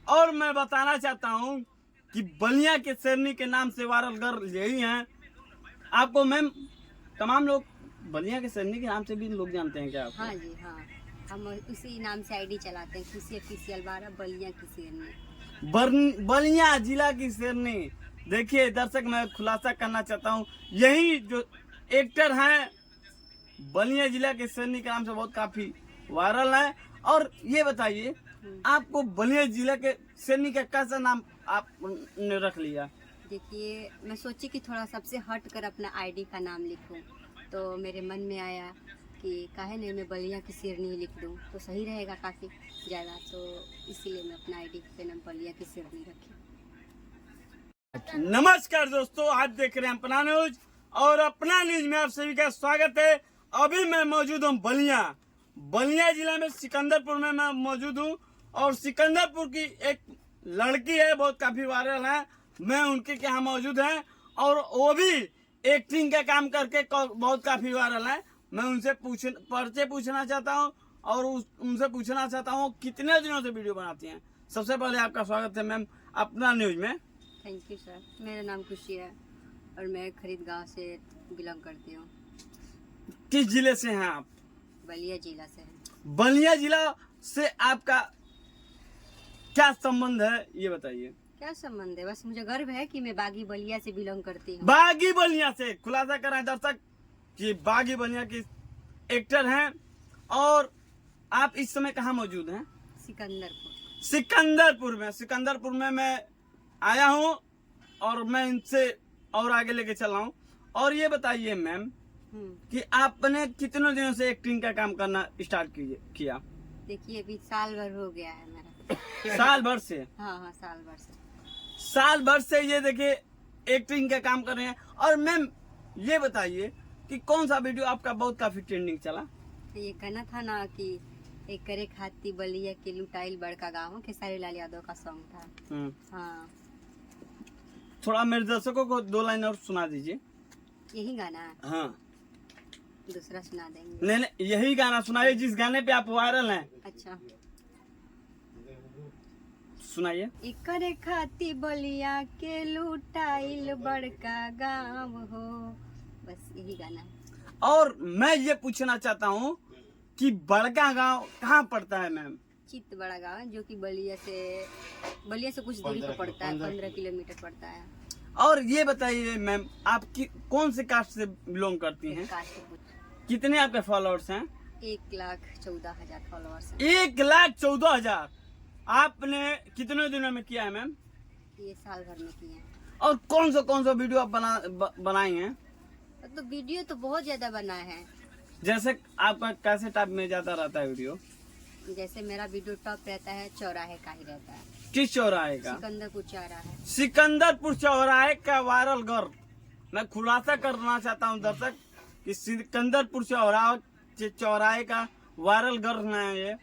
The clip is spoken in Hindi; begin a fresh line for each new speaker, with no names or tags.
और मैं बताना चाहता हूँ कि बलिया के शेरनी के नाम से वायरल गर्ल यही हैं। आपको मैम तमाम लोग बलिया के शेरनी के नाम से भी लोग जानते हैं क्या आपको?
हाँ जी हाँ, हम उसी नाम से आईडी चलाते हैं, खुशी ऑफिशियल 12 बलिया की शेरनी।
बलिया जिला की शेरनी। देखिए दर्शक, मैं खुलासा करना चाहता हूँ, यही जो एक्टर हैं बलिया जिला के शेरनी के नाम से बहुत काफी वायरल है। और ये बताइए, आपको बलिया जिला के शेरनी का कैसा नाम आपने रख लिया?
देखिए, मैं सोची कि थोड़ा सबसे हट कर अपना आईडी का नाम लिखूं, तो मेरे मन में आया कि काहे नहीं मैं बलिया की शेरनी ही लिख दूं, तो सही रहेगा काफ़ी ज़्यादा, तो इसीलिए मैं अपना आईडी पे नाम बलिया की शेरनी रखी।
नमस्कार दोस्तों, आज देख रहे हैं अपना न्यूज और अपना न्यूज में आप सभी का स्वागत है। अभी मैं मौजूद हूँ बलिया जिला में सिकंदरपुर में मैं मौजूद हूँ और सिकंदरपुर की एक लड़की है, बहुत काफी वायरल है। मैं उनके यहाँ मौजूद है और वो भी एक्टिंग का काम करके बहुत काफी वायरल है। मैं उनसे परिचय पूछना चाहता हूँ और उनसे पूछना चाहता हूँ कितने दिनों से वीडियो बनाती हैं। सबसे पहले आपका स्वागत है मैम अपना न्यूज में।
Thank you sir. मेरा नाम खुशी है और मैं खरीद गांव से बिलोंग करती हूँ।
किस जिले से हैं आप?
बलिया जिला से है।
बलिया जिला से आपका क्या संबंध है ये बताइए।
क्या संबंध है, बस मुझे गर्व है कि मैं बागी बलिया से बिलोंग करती हूँ।
बागी बलिया से खुलासा कर रहे हैं दर्शक कि बागी बलिया की एक्टर हैं। और आप इस समय कहाँ मौजूद हैं? सिकंदरपुर में मैं आया हूँ और मैं इनसे और आगे लेके चल रहा हूँ। और ये बताइए मैम कि आपने कितने दिनों से एक्टिंग का काम करना स्टार्ट किया?
देखिए, अभी साल भर हो गया है मेरा।
साल भर से?
हाँ, साल भर से
ये देखिए एक्टिंग का काम कर रहे हैं। और मैम ये बताइए कि कौन सा वीडियो आपका बहुत काफी ट्रेंडिंग चला?
तो ये कहना था ना कि एक करे खाती बलिया के लुटाइल बड़का गाँव, खेसारी लाल यादव का सॉन्ग था। हाँ,
थोड़ा मेरे दर्शकों को 2 लाइन और सुना दीजिए।
यही गाना है?
हाँ,
दूसरा सुना देंगे।
नहीं, यही गाना सुनाइए जिस गाने पे आप वायरल हैं।
अच्छा,
सुनाइए।
इकरे खाती बलिया के लुटाइल बड़का गाँव हो, बस यही गाना है।
और मैं ये पूछना चाहता हूँ कि बड़का गांव कहाँ पड़ता है मैम?
चित्त बड़ा गाँव, जो कि बलिया से कुछ दूरी पर पड़ता है, 15 किलोमीटर पड़ता है।
और ये बताइए मैम, आप कौन से कास्ट से बिलोंग करती हैं? कितने आपके फॉलोअर्स हैं?
1,14,000 फॉलोअर्स हैं।
1,14,000। आपने कितने दिनों में किया है मैम?
ये साल भर में किए हैं।
और कौन सा वीडियो आप बनाई हैं?
तो वीडियो तो बहुत ज्यादा बना है।
जैसे आपका कैसे टाइप में ज्यादा रहता है वीडियो?
जैसे मेरा वीडियो टॉप रहता है, चौराहे का ही रहता है।
किस चौराहे का?
सिकंदरपुर
चौराहे का वायरल गर्ल। मैं खुलासा करना चाहता हूँ दर्शक कि सिकंदरपुर चौराहे का वायरल गर्ल है ये।